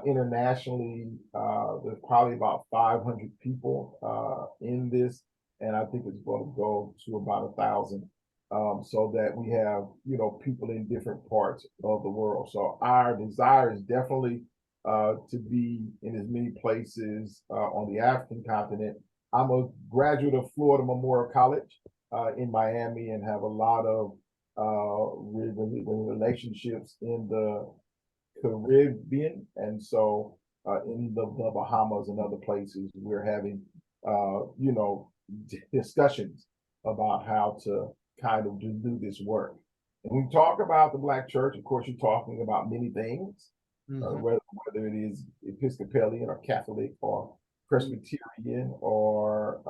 internationally, there's probably about 500 people in this. And I think it's going to go to about 1,000. So that we have, people in different parts of the world. So our desire is definitely to be in as many places on the African continent. I'm a graduate of Florida Memorial College in Miami and have a lot of relationships in the Caribbean. And so in the Bahamas and other places, we're having, discussions about how to kind of do this work. And when we talk about the Black church, of course, you're talking about many things, whether it is Episcopalian or Catholic or Presbyterian or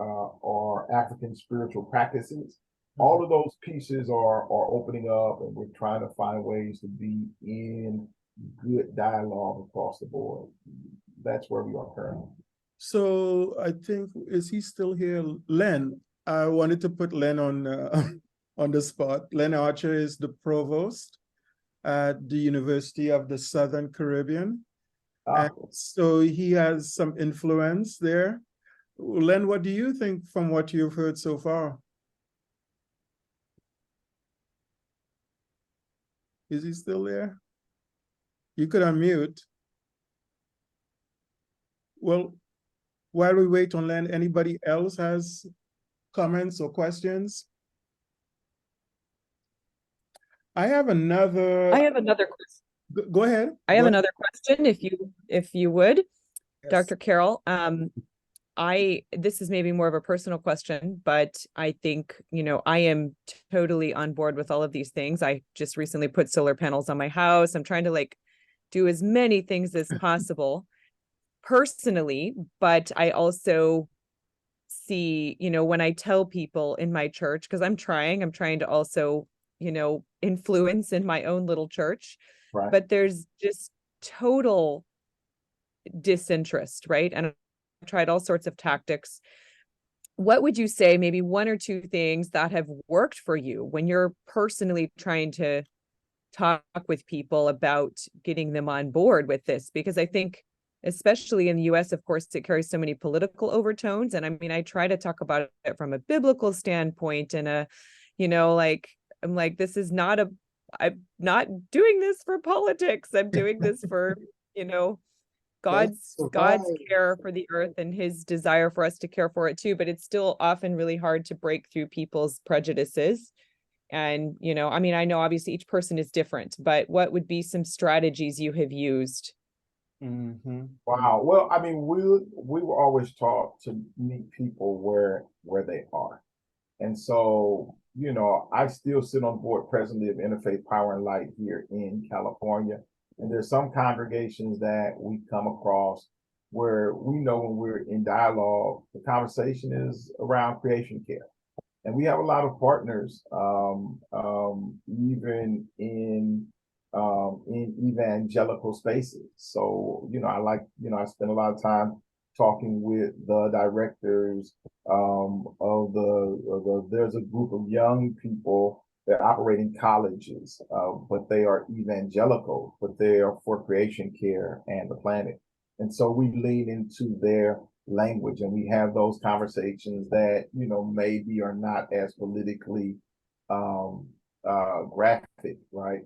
African spiritual practices. All of those pieces are opening up, and we're trying to find ways to be in good dialogue across the board. That's where we are currently. So I think, is he still here? Len, I wanted to put Len on the spot. Len Archer is the provost at the University of the Southern Caribbean. And so he has some influence there. Len, what do you think from what you've heard so far? Is he still there? You could unmute. Well, while we wait on Len, anybody else has comments or questions? I have another question. Go ahead. I have another question, if you would, yes. Dr. Carroll. This is maybe more of a personal question, but I think, I am totally on board with all of these things. I just recently put solar panels on my house. I'm trying to do as many things as possible personally, but I also see, when I tell people in my church, because I'm trying to also, influence in my own little church, right. But there's just total disinterest, right? And I've tried all sorts of tactics. What would you say, maybe one or two things that have worked for you when you're personally trying to talk with people about getting them on board with this? Because I think, especially in the US, of course, it carries so many political overtones. And I mean, I try to talk about it from a biblical standpoint and I'm like, this is I'm not doing this for politics. I'm doing this for, God's care for the earth and his desire for us to care for it too. But it's still often really hard to break through people's prejudices. And, I know obviously each person is different, but what would be some strategies you have used? Mm-hmm. Wow. Well, we were always taught to meet people where they are. And so, I still sit on the board presently of Interfaith Power and Light here in California. And there's some congregations that we come across where we know when we're in dialogue, the conversation is around creation care. And we have a lot of partners, even in evangelical spaces. So, I spend a lot of time talking with the directors there's a group of young people that operate in colleges, but they are evangelical, but they are for creation care and the planet. And so we lean into their language and we have those conversations that, maybe are not as politically graphic, right?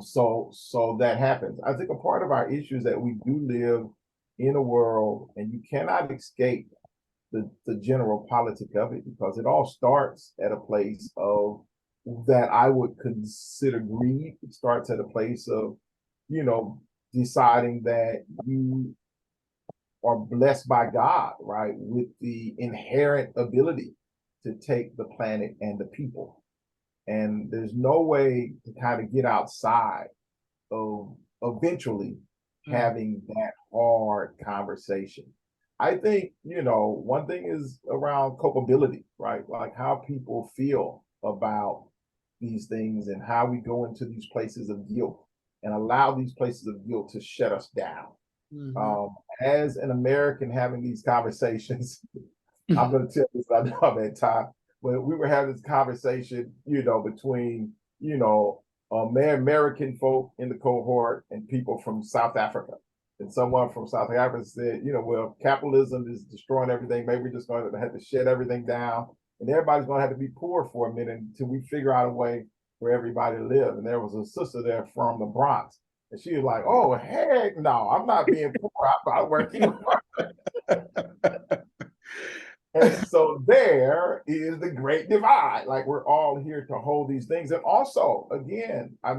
So that happens. I think a part of our issue is that we do live in a world, and you cannot escape the general politic of it, because it all starts at a place of that I would consider greed. It starts at a place of, deciding that you are blessed by God, right, with the inherent ability to take the planet and the people. And there's no way to kind of get outside of eventually having that hard conversation. I think, one thing is around culpability, right? Like how people feel about these things and how we go into these places of guilt and allow these places of guilt to shut us down. Mm-hmm. As an American having these conversations, I'm going to tell you this, I know I'm at time, but we were having this conversation, between, American folk in the cohort and people from South Africa. And someone from South Africa said, well, capitalism is destroying everything. Maybe we're just going to have to shut everything down. And everybody's going to have to be poor for a minute until we figure out a way for everybody to live. And there was a sister there from the Bronx. And she was like, oh, heck no, I'm not being poor. I'm working hard. And so there is the great divide. Like we're all here to hold these things. And also, again, I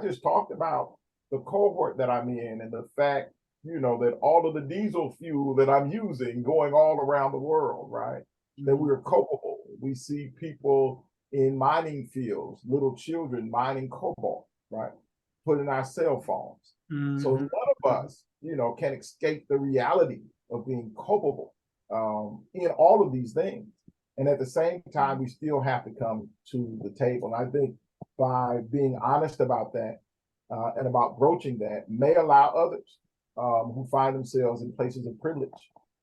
just talked about the cohort that I'm in and the fact, that all of the diesel fuel that I'm using going all around the world, right? Mm-hmm. That we're culpable. We see people in mining fields, little children mining cobalt, right? Put in our cell phones. Mm-hmm. So none of us, can escape the reality of being culpable in all of these things. And at the same time, we still have to come to the table. And I think by being honest about that and about broaching that may allow others who find themselves in places of privilege,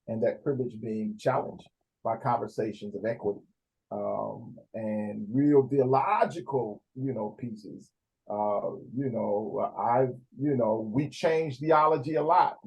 and that privilege being challenged by conversations of equity and real theological, pieces We changed theology a lot.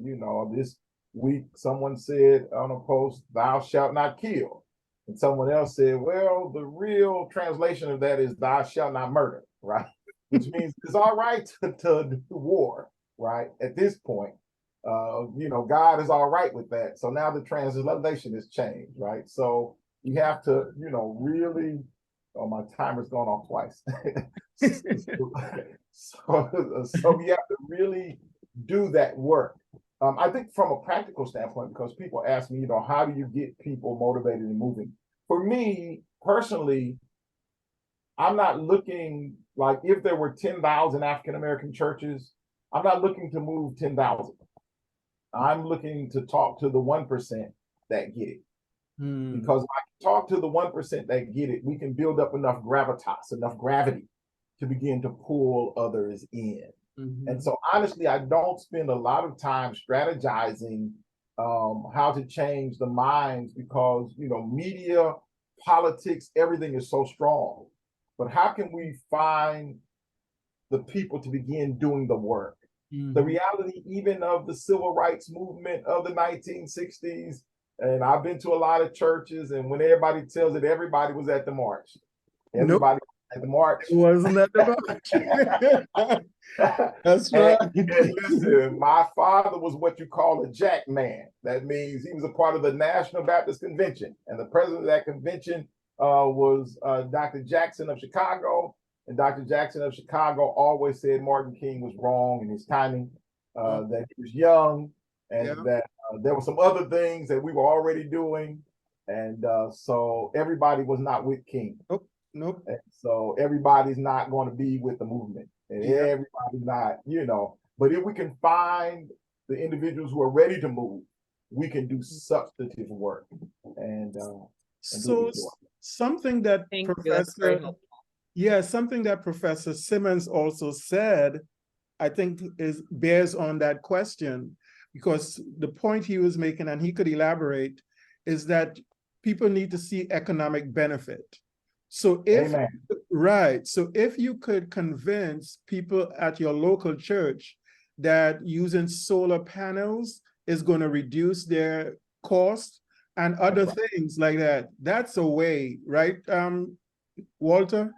This week someone said on a post, "Thou shalt not kill," and someone else said, "Well, the real translation of that is thou shalt not murder," right? Which means it's all right to do war, right? At this point, God is all right with that. So now the translation has changed, right? So we have to, really. Oh, my timer's gone off twice. so we have to really do that work. I think from a practical standpoint, because people ask me, how do you get people motivated and moving? For me personally, I'm not looking like if there were 10,000 African-American churches, I'm not looking to move 10,000. I'm looking to talk to the 1% that get it. Because if I can talk to the 1% that get it, we can build up enough gravitas, enough gravity to begin to pull others in. And so honestly, I don't spend a lot of time strategizing how to change the minds because, media, politics, everything is so strong. But how can we find the people to begin doing the work? The reality even of the civil rights movement of the 1960s, and I've been to a lot of churches, and when everybody tells it, everybody was at the march. Everybody at the march. It wasn't at the march. That's right. And listen, my father was what you call a jack man. That means he was a part of the National Baptist Convention, and the president of that convention was Dr. Jackson of Chicago. And Dr. Jackson of Chicago always said Martin King was wrong in his timing, that he was young, and that there were some other things that we were already doing. And so everybody was not with King. Nope. And so everybody's not going to be with the movement. And everybody's not, But if we can find the individuals who are ready to move, we can do substantive work. And so something that something that Professor Simmons also said, I think bears on that question, because the point he was making, and he could elaborate, is that people need to see economic benefit. So if you could convince people at your local church that using solar panels is going to reduce their cost and other things like that, that's a way, right, Walter?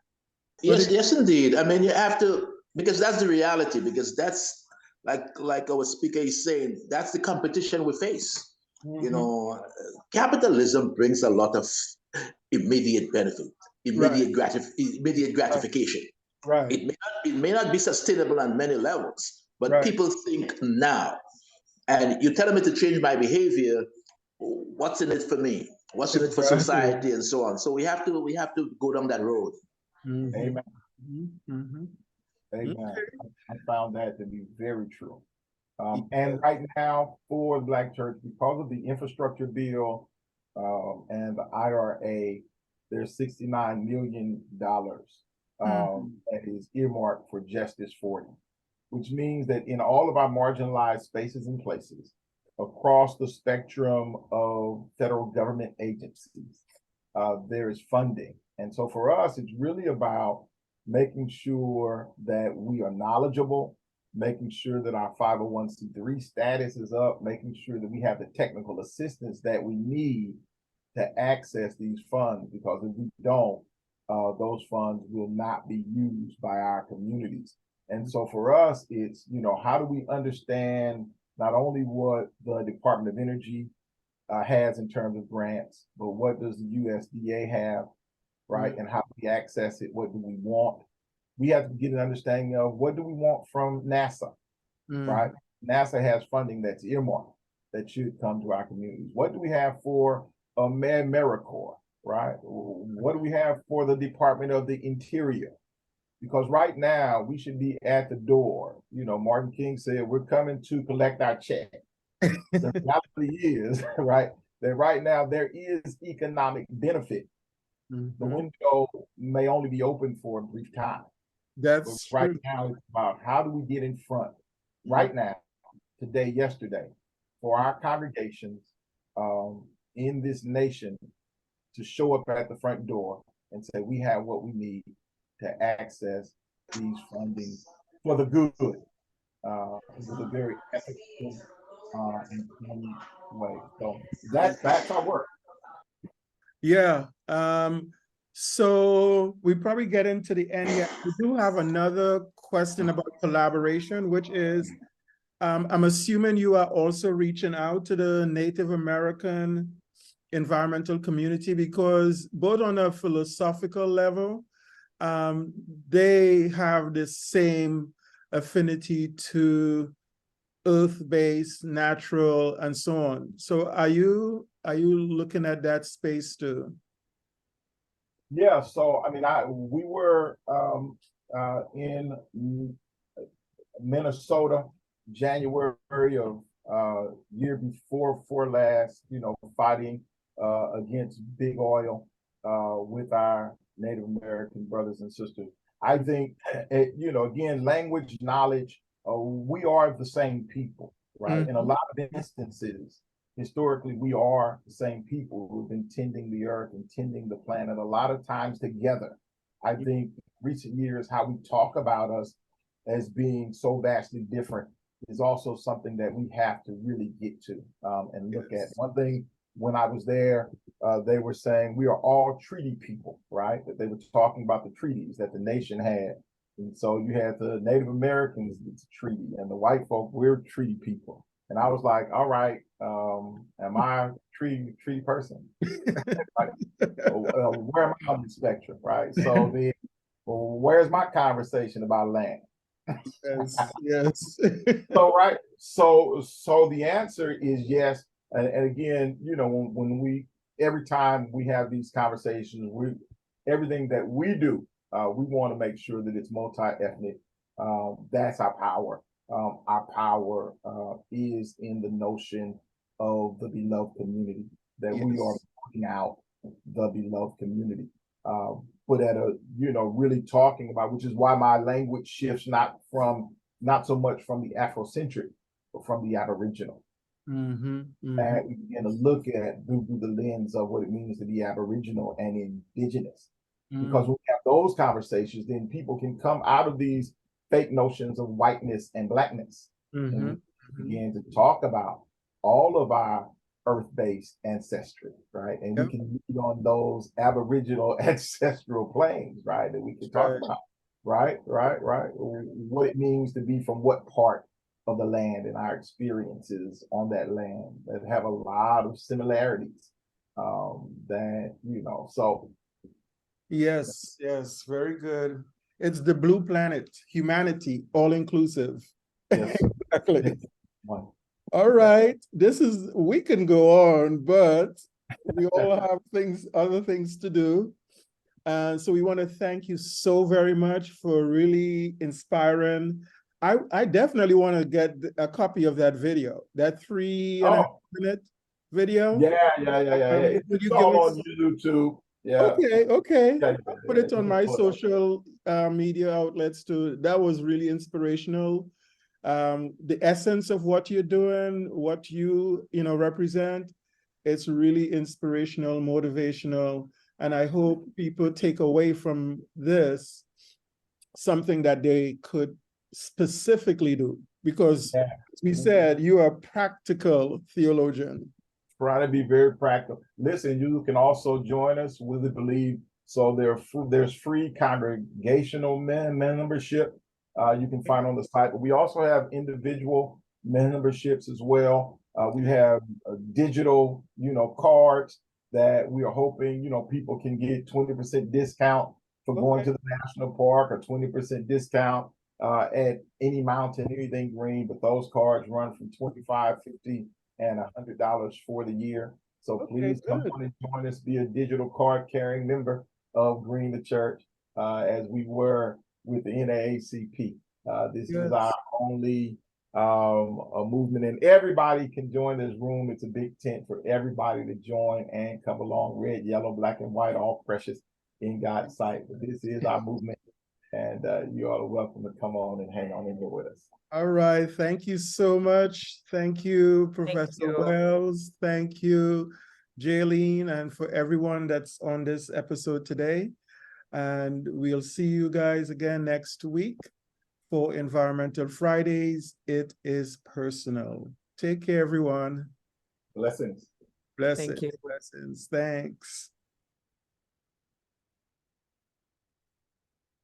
Yes, indeed. I mean, you have to, because that's the reality, because that's like our speaker is saying, that's the competition we face. Capitalism brings a lot of immediate benefit, immediate gratification. Right. It may not be sustainable on many levels, but people think now. And you tell me to change my behavior, what's in it for me? What's in it for society, and so on. So we have to go down that road. Amen. Amen. I found that to be very true. And right now, for the Black church, because of the infrastructure bill and the IRA, there's $69 million that is earmarked for Justice 40, which means that in all of our marginalized spaces and places across the spectrum of federal government agencies, there is funding. And so for us, it's really about making sure that we are knowledgeable, making sure that our 501c3 status is up, making sure that we have the technical assistance that we need to access these funds, because if we don't, those funds will not be used by our communities. And so for us, it's, how do we understand not only what the Department of Energy has in terms of grants, but what does the USDA have, right? And how do we access it? What do we want? We have to get an understanding of what do we want from NASA, right? NASA has funding that's earmarked that should come to our communities. What do we have for AmeriCorps, right? What do we have for the Department of the Interior? Because right now we should be at the door. Martin King said, we're coming to collect our check. The reality is, right, that right now there is economic benefit. The window may only be open for a brief time. But right now it's about how do we get in front right now, today, yesterday, for our congregations in this nation to show up at the front door and say, we have what we need to access these fundings for the good, with a very ethical and clean way. So that's our work. Yeah. So we probably get into the end here. We do have another question about collaboration, which is, I'm assuming you are also reaching out to the Native American environmental community, because both on a philosophical level, they have the same affinity to earth-based, natural, and so on. So are you looking at that space too? Yeah, so I mean, we were in Minnesota January of year before last, fighting against big oil with our Native American brothers and sisters. I think, again, language, knowledge, we are the same people, right? In a lot of instances, historically, we are the same people who've been tending the earth and tending the planet a lot of times together. I think recent years, how we talk about us as being so vastly different is also something that we have to really get to and look at. One thing, when I was there, they were saying we are all treaty people, right? That they were talking about the treaties that the nation had. And so you had the Native Americans, it's a treaty, and the white folk, we're treaty people. And I was like, all right, am I a treaty person? Like, where am I on the spectrum, right? So then, where's my conversation about land? Yes. So the answer is yes. And again, when we, every time we have these conversations, everything that we do, we want to make sure that it's multi-ethnic. That's our power. Our power is in the notion of the beloved community, that we are working out the beloved community. But at a, really talking about, which is why my language shifts not so much from the Afrocentric, but from the Aboriginal. And we begin to look at through the lens of what it means to be Aboriginal and indigenous. Because when we have those conversations, then people can come out of these fake notions of whiteness and blackness. And we begin to talk about all of our earth-based ancestry, right? And we can lead on those Aboriginal ancestral planes, right? That we can talk about, right? What it means to be from what part of the land and our experiences on that land that have a lot of similarities. So. Yes, very good. It's the blue planet, humanity, all inclusive. Yes. Exactly. All right. We can go on, but we all have other things to do. So we want to thank you so very much for really inspiring. I definitely want to get a copy of that video, that 3.5-minute video. Yeah. It's all on YouTube. Yeah. Okay. I'll put it on my social media outlets too. That was really inspirational. The essence of what you're doing, what you represent, it's really inspirational, motivational, and I hope people take away from this something that they could specifically do, because as we said, you are a practical theologian. Trying to be very practical. Listen, you can also join us with the Believe. So there's free congregational membership you can find on the site, but we also have individual memberships as well. We have digital, cards that we are hoping, people can get 20% discount for going to the national park, or 20% discount at any mountain, anything green. But those cards run from $25, $50, and $100 for the year. So please come on and join us, be a digital card carrying member of Green the Church, as we were with the NAACP. This is our only a movement, and everybody can join this room. It's a big tent for everybody to join and come along. Red, yellow, black, and white, all precious in God's sight. But this is our movement, and you all are welcome to come on and hang on in here with us. All right. Thank you so much. Thank you, Professor Wells. Thank you, Jaylene, and for everyone that's on this episode today. And we'll see you guys again next week for Environmental Fridays. It is personal. Take care, everyone. Blessings. Blessings. Thank you. Blessings. Thanks.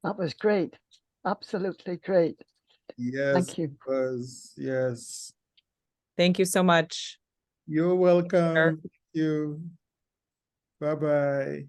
That was great. Absolutely great. Yes. Thank you. It was. Yes. Thank you so much. You're welcome. Thank you. Bye-bye.